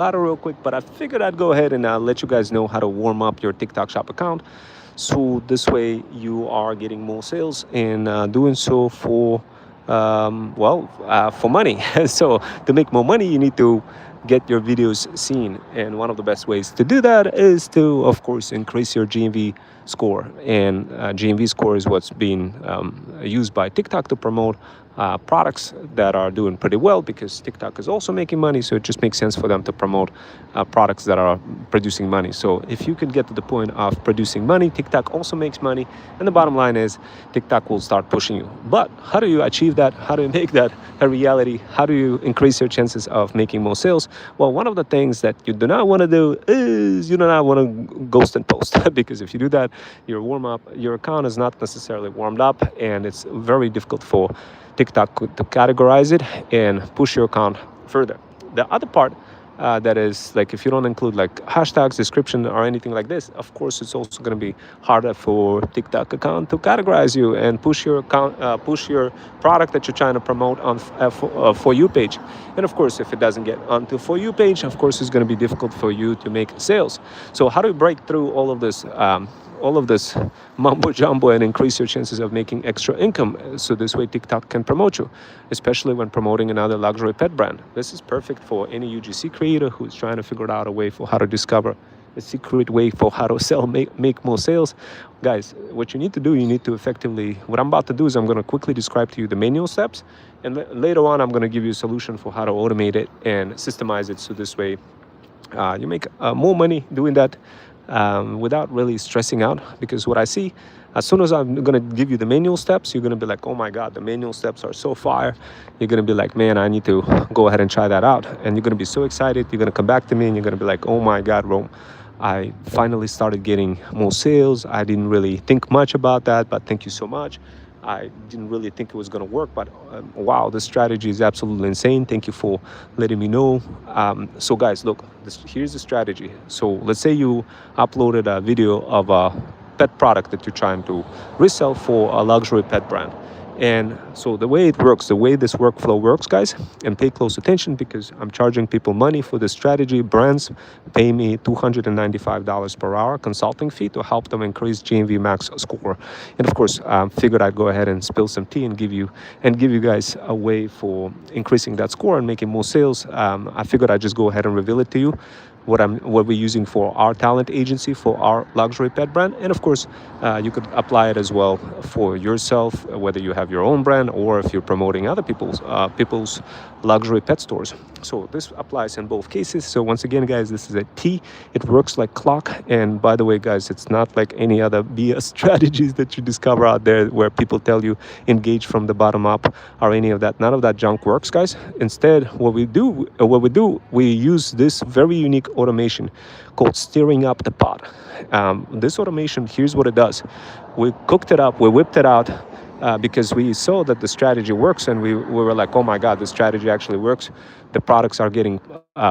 ladder real quick, but I figured I'd go ahead and let you guys know how to warm up your TikTok Shop account. So this way you are getting more sales and doing so for, for money. So to make more money, you need to get your videos seen. And one of the best ways to do that is to, of course, increase your GMV score. And GMV score is what's being used by TikTok to promote products that are doing pretty well, because TikTok is also making money. So it just makes sense for them to promote products that are producing money. So if you can get to the point of producing money, TikTok also makes money. And the bottom line is TikTok will start pushing you. But how do you achieve that? How do you make that a reality? How do you increase your chances of making more sales? Well, one of the things that you do not want to do is you do not want to ghost and post because if you do that, your account is not necessarily warmed up, and it's very difficult for TikTok to categorize it and push your account further. The other part that is like, if you don't include like hashtags, description, or anything like this, of course, it's also going to be harder for TikTok account to categorize you and push your account, push your product that you're trying to promote on For You page. And of course, if it doesn't get onto For You page, of course, it's going to be difficult for you to make sales. So how do you break through all of this? All of this mumbo jumbo and increase your chances of making extra income, so this way TikTok can promote you, especially when promoting another luxury pet brand. This is perfect for any UGC creator who's trying to figure out a way for how to discover a secret way for how to sell, make more sales. Guys, what you need to do, you need to effectively, what I'm about to do is I'm going to quickly describe to you the manual steps, and later on I'm going to give you a solution for how to automate it and systemize it, so this way you make more money doing that without really stressing out. Because what I see, as soon as I'm going to give you the manual steps, you're going to be like, oh my God, the manual steps are so fire. You're going to be like, man, I need to go ahead and try that out. And you're going to be so excited. You're going to come back to me and you're going to be like, oh my God, Rome, I finally started getting more sales. I didn't really think much about that, but thank you so much. I didn't really think it was going to work, but wow, this strategy is absolutely insane. Thank you for letting me know. So guys, look, here's the strategy. So let's say you uploaded a video of a pet product that you're trying to resell for a luxury pet brand. And so the way it works, the way this workflow works, guys, and pay close attention, because I'm charging people money for this strategy. Brands pay me $295 per hour consulting fee to help them increase GMV max score. And of course, figured I'd go ahead and spill some tea and give you guys a way for increasing that score and making more sales. I figured I'd just go ahead and reveal it to you, what we're using for our talent agency for our luxury pet brand. And of course, you could apply it as well for yourself, whether you have your own brand or if you're promoting other people's luxury pet stores. So this applies in both cases. So once again, guys, this is a T. It works like clock. And by the way, guys, it's not like any other BS strategies that you discover out there where people tell you engage from the bottom up or any of that. None of that junk works, guys. Instead, what we do, we use this very unique automation called stirring up the pot. This automation, here's what it does. We cooked it up, we whipped it out, because we saw that the strategy works, and we were like, oh my God, the strategy actually works. The products are getting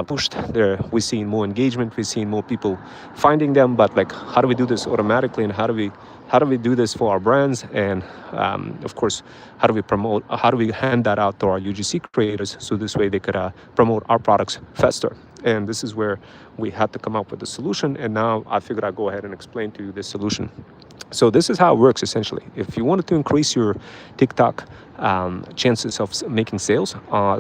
pushed there. We're seeing more engagement, we're seeing more people finding them. But like, how do we do this automatically, and how do we do this for our brands? And of course, how do we hand that out to our UGC creators, so this way they could promote our products faster? And this is where we had to come up with a solution. And now I figured I'd go ahead and explain to you this solution. So this is how it works essentially. If you wanted to increase your TikTok chances of making sales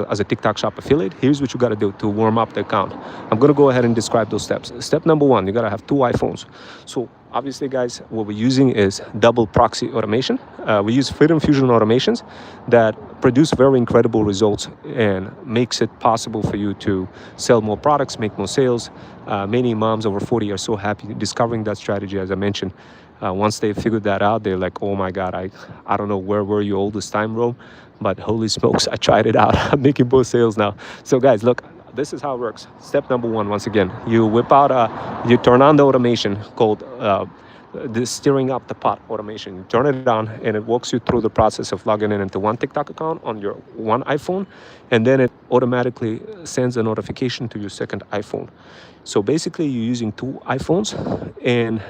as a TikTok Shop affiliate, here's what you got to do to warm up the account. I'm going to go ahead and describe those steps. Step number one, you got to have 2 iPhones. So obviously, guys, what we're using is double proxy automation. We use Freedom Fusion automations that produce very incredible results and makes it possible for you to sell more products, make more sales. Many moms over 40 are so happy discovering that strategy, as I mentioned. Once they figured that out, they're like, oh my God, I don't know where were you all this time, Rome, but holy smokes, I tried it out. I'm making more sales now. So guys, look, this is how it works. Step number one, once again, you you turn on the automation called this stirring up the pot automation. You turn it on and it walks you through the process of logging in into one TikTok account on your one iPhone, and then it automatically sends a notification to your second iPhone. So basically you're using 2 iPhones, and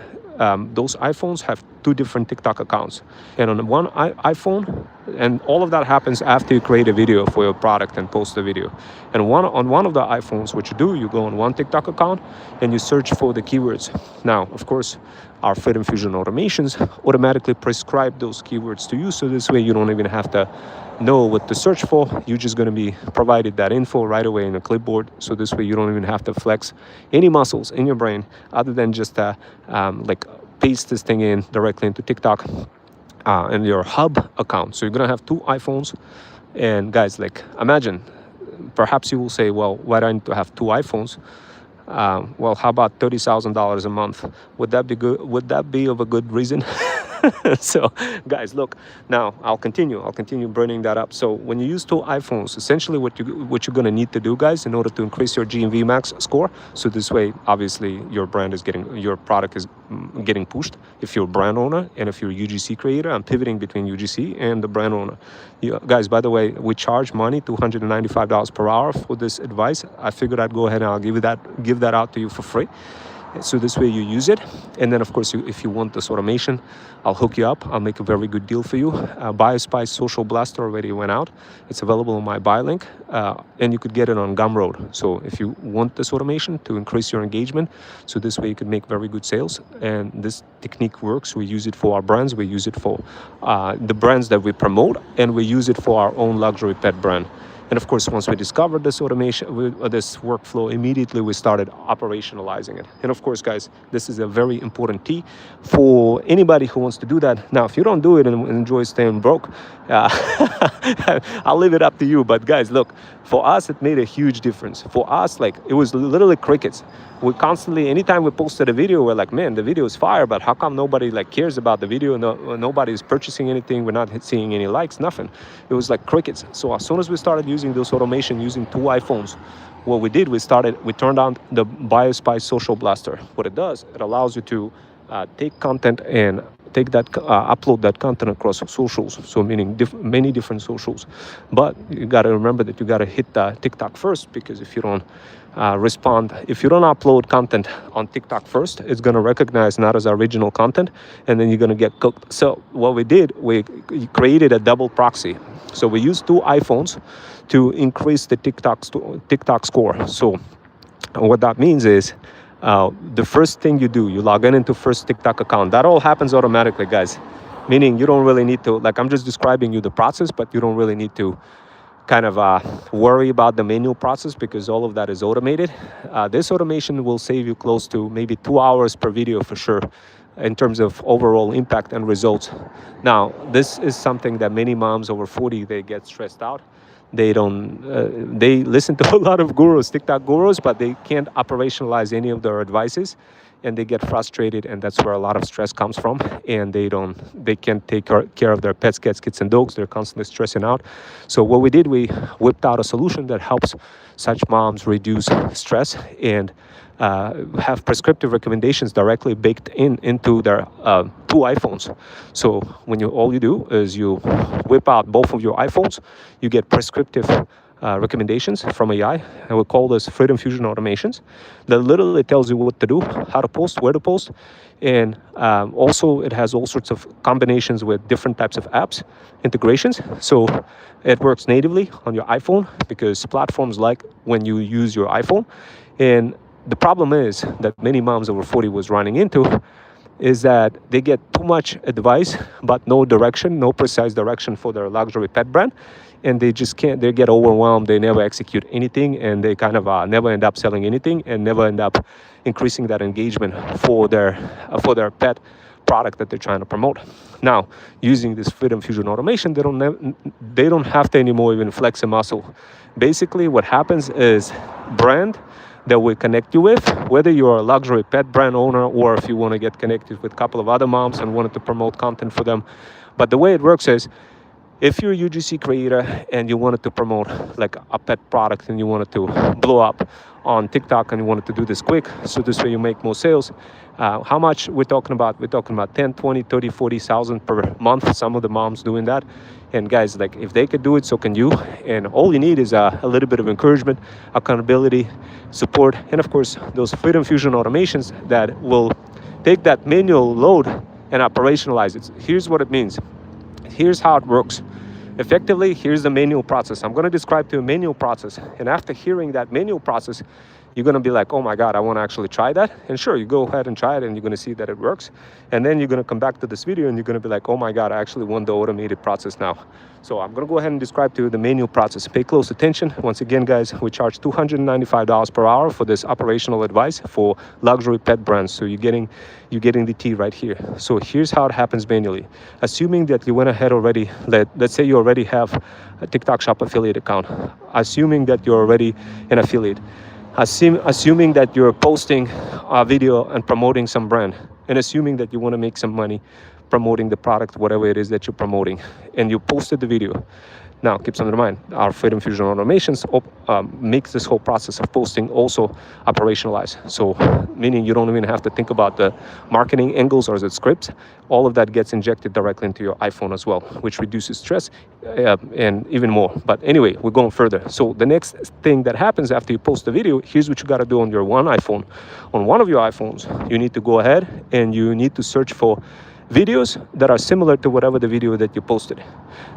those iPhones have 2 different TikTok accounts. And on one iPhone, And all of that happens after you create a video for your product and post the video. And on one of the iPhones, what you do, you go on one TikTok account and you search for the keywords. Now, of course, our Freedom Fusion automations automatically prescribe those keywords to you, so this way you don't even have to know what to search for. You're just going to be provided that info right away in a clipboard, so this way you don't even have to flex any muscles in your brain other than just like paste this thing in directly into TikTok and your hub account. So you're going to have two iPhones. And guys, like, imagine, perhaps you will say, well, why do I need to have two iPhones? Well, how about $30,000 a month? Would that be good? Would that be of a good reason? So guys, look, now I'll continue burning that up. So when you use two iPhones, essentially what you're going to need to do, guys, in order to increase your GMV max score, so this way obviously your product is getting pushed if you're a brand owner, and if you're a UGC creator. I'm pivoting between UGC and the brand owner. Guys, by the way, we charge money, $295 per hour for this advice. I figured I'd go ahead and I'll give that out to you for free. So this way you use it. And then of course, if you want this automation, I'll hook you up. I'll make a very good deal for you. BioSpice Social Blaster already went out. It's available on my buy link, and you could get it on Gumroad. So if you want this automation to increase your engagement, so this way you can make very good sales. And this technique works. We use it for our brands. We use it for the brands that we promote, and we use it for our own luxury pet brand. And of course, once we discovered this automation, this workflow, immediately we started operationalizing it. And of course, guys, this is a very important key for anybody who wants to do that. Now, if you don't do it and enjoy staying broke, I'll leave it up to you. But guys, look, for us, it made a huge difference. For us, like, it was literally crickets. We constantly, anytime we posted a video, we're like, man, the video is fire, but how come nobody like cares about the video? Nobody is purchasing anything. We're not seeing any likes, nothing. It was like crickets. So as soon as we started using this automation, using two iPhones, what we did, we turned on the BioSpice Social Blaster. What it does, it allows you to take content and upload that content across socials, so meaning many different socials. But you got to remember that you got to hit TikTok first, because if you don't if you don't upload content on TikTok first, it's going to recognize not as original content, and then you're going to get cooked. So what we did, we created a double proxy. So we used two iPhones to increase the TikTok score. So what that means is, the first thing you do, you log into first TikTok account. That all happens automatically, guys. Meaning you don't really need to, like, I'm just describing you the process, but you don't really need to kind of worry about the manual process, because all of that is automated. This automation will save you close to maybe 2 hours per video for sure, in terms of overall impact and results. Now, this is something that many moms over 40, they get stressed out. They listen to a lot of gurus, TikTok gurus, but they can't operationalize any of their advices, and they get frustrated, and that's where a lot of stress comes from. And they can't take care of their pets, cats, kids, and dogs. They're constantly stressing out. So what we did, we whipped out a solution that helps such moms reduce stress and have prescriptive recommendations directly baked into their two iPhones. So all you do is you whip out both of your iPhones, you get prescriptive recommendations from AI, and we call this Freedom Fusion automations, that literally tells you what to do, how to post, where to post, and also it has all sorts of combinations with different types of apps, integrations. So it works natively on your iPhone, because platforms like when you use your iPhone. And the problem is that many moms over 40 was running into is that they get too much advice, but no direction, no precise direction for their luxury pet brand. And they just can't, they get overwhelmed, they never execute anything, and they kind of never end up selling anything, and never end up increasing that engagement for their pet product that they're trying to promote. Now, using this Freedom Fusion automation, they don't have to anymore even flex a muscle. Basically, what happens is brand that we connect you with, whether you're a luxury pet brand owner or if you want to get connected with a couple of other moms and wanted to promote content for them. But the way it works is, if you're a UGC creator and you wanted to promote like a pet product and you wanted to blow up on TikTok and you wanted to do this quick, so this way you make more sales, how much we're talking about? We're talking about 10, 20, 30, 40,000 per month. Some of the moms doing that. And guys, like, if they could do it, so can you. And all you need is a little bit of encouragement, accountability, support, and of course, those Freedom Fusion automations that will take that manual load and operationalize it. Here's what it means. Here's how it works. Effectively, here's the manual process. I'm going to describe to you a manual process. And after hearing that manual process, you're going to be like, oh my God, I want to actually try that. And sure, you go ahead and try it and you're going to see that it works. And then you're going to come back to this video and you're going to be like, oh my God, I actually want the automated process now. So I'm going to go ahead and describe to you the manual process. Pay close attention. Once again, guys, we charge $295 per hour for this operational advice for luxury pet brands. So you're getting the tea right here. So here's how it happens manually. Assuming that you went ahead already, let's say you already have a TikTok Shop affiliate account. Assuming that you're already an affiliate. Assuming that you're posting a video and promoting some brand, and assuming that you want to make some money promoting the product, whatever it is that you're promoting, and you posted the video. Now, keep something in mind, our Freedom Fusion automations makes this whole process of posting also operationalized. So, meaning you don't even have to think about the marketing angles or the scripts. All of that gets injected directly into your iPhone as well, which reduces stress and even more. But anyway, we're going further. So the next thing that happens after you post the video, here's what you got to do on your one iPhone. On one of your iPhones, you need to go ahead and you need to search for videos that are similar to whatever the video that you posted.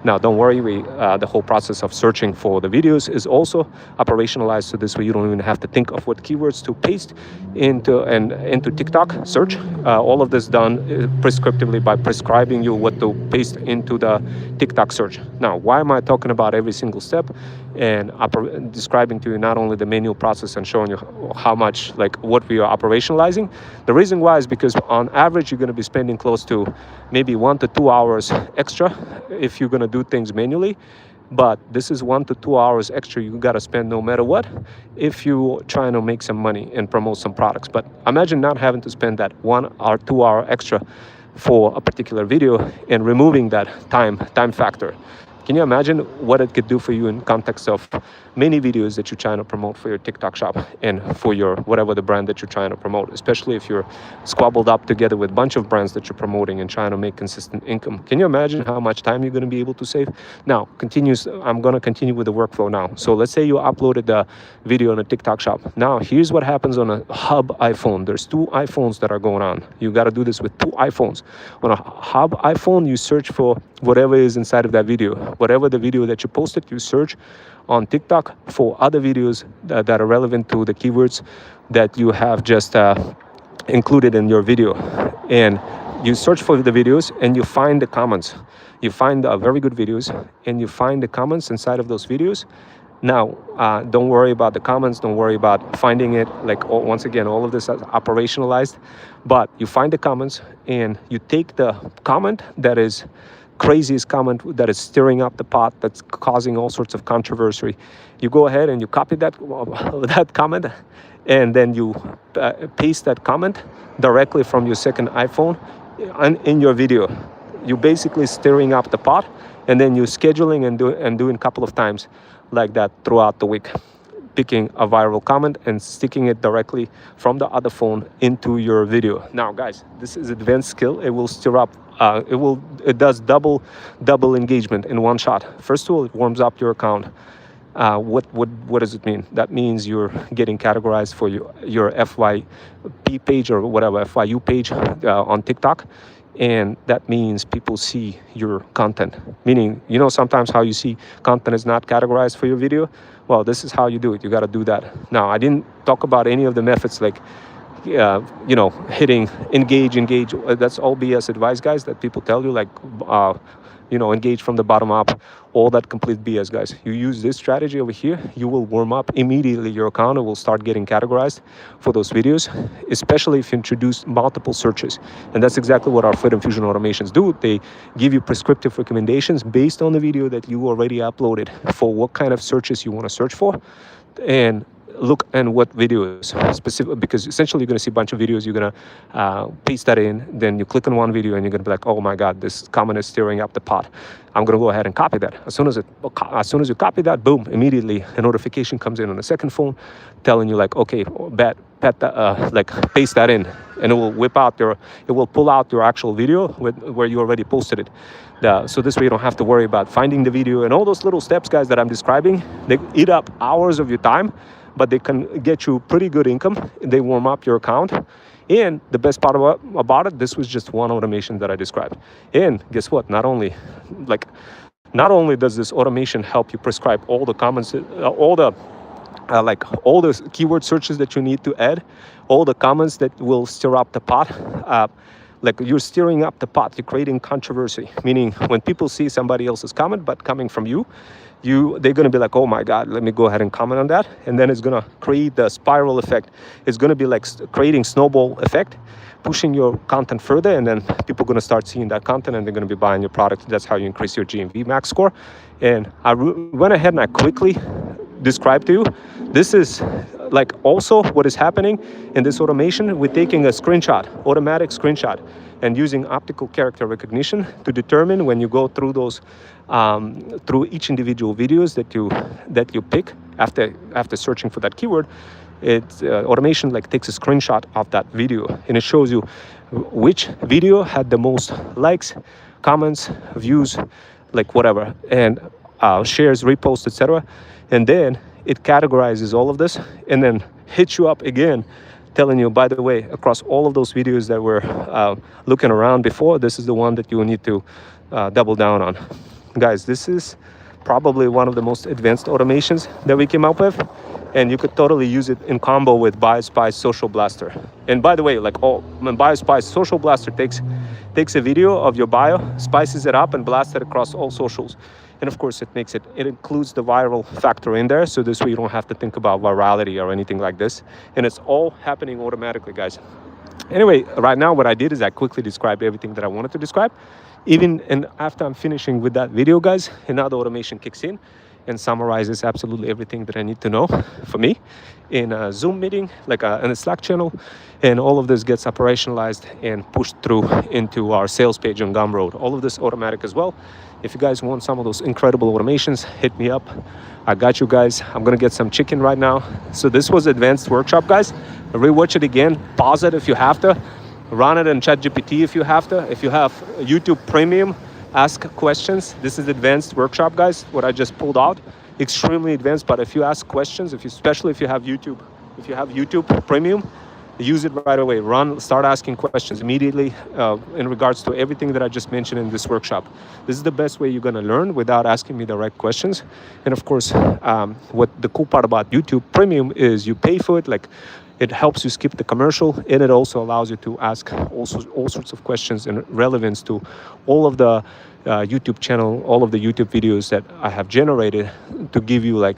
Now, don't worry, the whole process of searching for the videos is also operationalized, so this way you don't even have to think of what keywords to paste into TikTok search. All of this done prescriptively by prescribing you what to paste into the TikTok search. Now, why am I talking about every single step and describing to you not only the manual process and showing you how much, like what we are operationalizing? The reason why is because on average you're going to be spending close to maybe 1 to 2 hours extra if you're going to do things manually. But this is 1 to 2 hours extra you got to spend no matter what if you're trying to make some money and promote some products. But imagine not having to spend that 1 or 2 hour extra for a particular video and removing that time factor. Can you imagine what it could do for you in context of many videos that you're trying to promote for your TikTok shop and for your whatever the brand that you're trying to promote, especially if you're squabbled up together with a bunch of brands that you're promoting and trying to make consistent income? Can you imagine how much time you're going to be able to save? Now, I'm going to continue with the workflow now. So let's say you uploaded the video on a TikTok shop. Now, here's what happens on a hub iPhone. There's 2 iPhones that are going on. You got to do this with 2 iPhones. On a hub iPhone, you search for whatever is inside of that video. Whatever the video that you posted, you search on TikTok for other videos that are relevant to the keywords that you have just included in your video. And you search for the videos and you find the comments. You find very good videos and you find the comments inside of those videos. Now, don't worry about the comments. Don't worry about finding it. Once again, all of this is operationalized. But you find the comments and you take the comment that is craziest comment that is stirring up the pot, that's causing all sorts of controversy. You go ahead and you copy that comment, and then you paste that comment directly from your second iPhone in your video. You're basically stirring up the pot, and then you're scheduling and doing a couple of times like that throughout the week, picking a viral comment and sticking it directly from the other phone into your video. Now, guys, this is advanced skill. It will stir up. It does double engagement in one shot. First of all, it warms up your account. What does it mean? That means you're getting categorized for your FYP page or whatever FYU page on TikTok. And that means people see your content. Meaning, sometimes how you see content is not categorized for your video. Well, this is how you do it. You got to do that. Now, I didn't talk about any of the methods like, hitting engage. That's all BS advice, guys, that people tell you, like, engage from the bottom up. All that complete BS, guys. You use this strategy over here, you will warm up immediately. Your account will start getting categorized for those videos, especially if you introduce multiple searches. And that's exactly what our Freedom Fusion automations do. They give you prescriptive recommendations based on the video that you already uploaded for what kind of searches you want to search for, and look and what videos specific, because essentially you're going to see a bunch of videos. You're going to paste that in, then you click on one video and you're going to be like, oh my God, this comment is stirring up the pot. I'm going to go ahead and copy that. As soon as you copy that, boom, immediately a notification comes in on the second phone telling you, like, okay, paste that in, and it will pull out your actual video where you already posted it. So this way you don't have to worry about finding the video and all those little steps, guys, that I'm describing. They eat up hours of your time, but they can get you pretty good income. They warm up your account. And the best part about it, this was just one automation that I described. And guess what? Not only Not only does this automation help you prescribe all the comments, all the all the keyword searches that you need to add, all the comments that will stir up the pot. Like you're stirring up the pot, you're creating controversy, meaning when people see somebody else's comment but coming from you, they're going to be like, oh my God, let me go ahead and comment on that. And then it's going to create the spiral effect. It's going to be like creating snowball effect, pushing your content further, and then people are going to start seeing that content and they're going to be buying your product. That's how you increase your GMV max score. And I went ahead and I quickly described to you, this is like also what is happening in this automation. We're taking a screenshot, automatic screenshot, and using optical character recognition to determine when you go through those through each individual videos that you pick after searching for that keyword. It's automation like takes a screenshot of that video, and it shows you which video had the most likes, comments, views, like whatever, and shares, reposts, etc. And then it categorizes all of this and then hits you up again, telling you, by the way, across all of those videos that were looking around before, this is the one that you will need to double down on. Guys, this is probably one of the most advanced automations that we came up with, and you could totally use it in combo with BioSpice Social Blaster. And by the way, like BioSpice Social Blaster takes a video of your bio, spices it up, and blasts it across all socials. And of course, it includes the viral factor in there, so this way you don't have to think about virality or anything like this. And it's all happening automatically, guys. Anyway, right now what I did is I quickly described everything that I wanted to describe. And after I'm finishing with that video, guys, another automation kicks in and summarizes absolutely everything that I need to know for me in a Zoom meeting, like in a Slack channel. And all of this gets operationalized and pushed through into our sales page on Gumroad. All of this automatic as well. If you guys want some of those incredible automations, hit me up. I got you guys. I'm gonna get some chicken right now. So this was advanced workshop, guys. Rewatch it again, pause it if you have to, run it in ChatGPT if you have to. If you have YouTube Premium, ask questions. This is advanced workshop, guys, what I just pulled out. Extremely advanced, but if you ask questions, especially if you have YouTube Premium, use it right away. Start asking questions immediately in regards to everything that I just mentioned in this workshop. This is the best way you're gonna learn without asking me direct questions. And of course, what the cool part about YouTube Premium is you pay for it, like it helps you skip the commercial, and it also allows you to ask all sorts of questions in relevance to all of the YouTube channel, all of the YouTube videos that I have generated to give you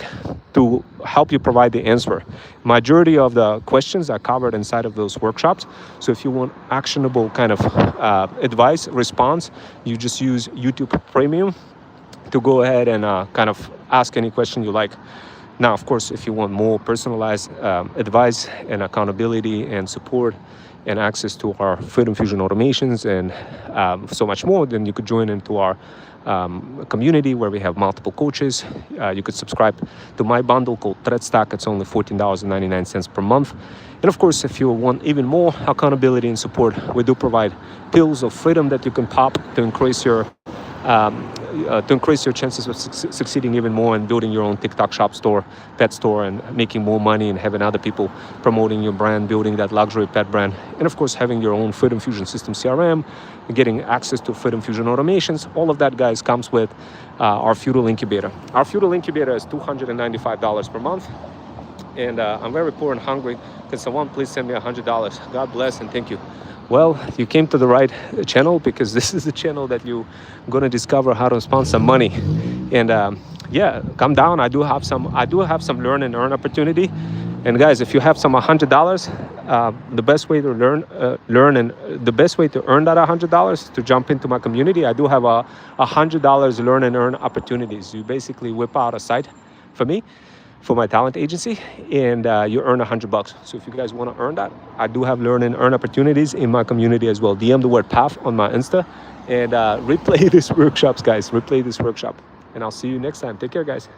to help you provide the answer. Majority of the questions are covered inside of those workshops. So if you want actionable kind of advice, response, you just use YouTube Premium to go ahead and kind of ask any question you like. Now, of course, if you want more personalized advice and accountability and support and access to our Freedom Fusion automations and so much more, then you could join into our community where we have multiple coaches. You could subscribe to my bundle called ThreadStack. It's only $14.99 per month. And of course, if you want even more accountability and support, we do provide pills of freedom that you can pop to increase your chances of succeeding even more in building your own TikTok shop store, pet store, and making more money and having other people promoting your brand, building that luxury pet brand. And of course, having your own Freedom Fusion system CRM, getting access to Freedom Fusion automations. All of that, guys, comes with our Feudal Incubator. Our Feudal Incubator is $295 per month. And I'm very poor and hungry. Can someone please send me $100? God bless and thank you. Well, you came to the right channel, because this is the channel that you're gonna discover how to spend some money. And yeah, come down. I do have some learn and earn opportunity. And guys, if you have some $100, the best way to learn and the best way to earn that $100 to jump into my community. I do have a $100 learn and earn opportunities. You basically whip out a site for me, for my talent agency, and you earn $100. So if you guys want to earn that, I do have learn and earn opportunities in my community as well. DM the word PAF on my Insta and replay these workshops, guys. Replay this workshop, and I'll see you next time. Take care, guys.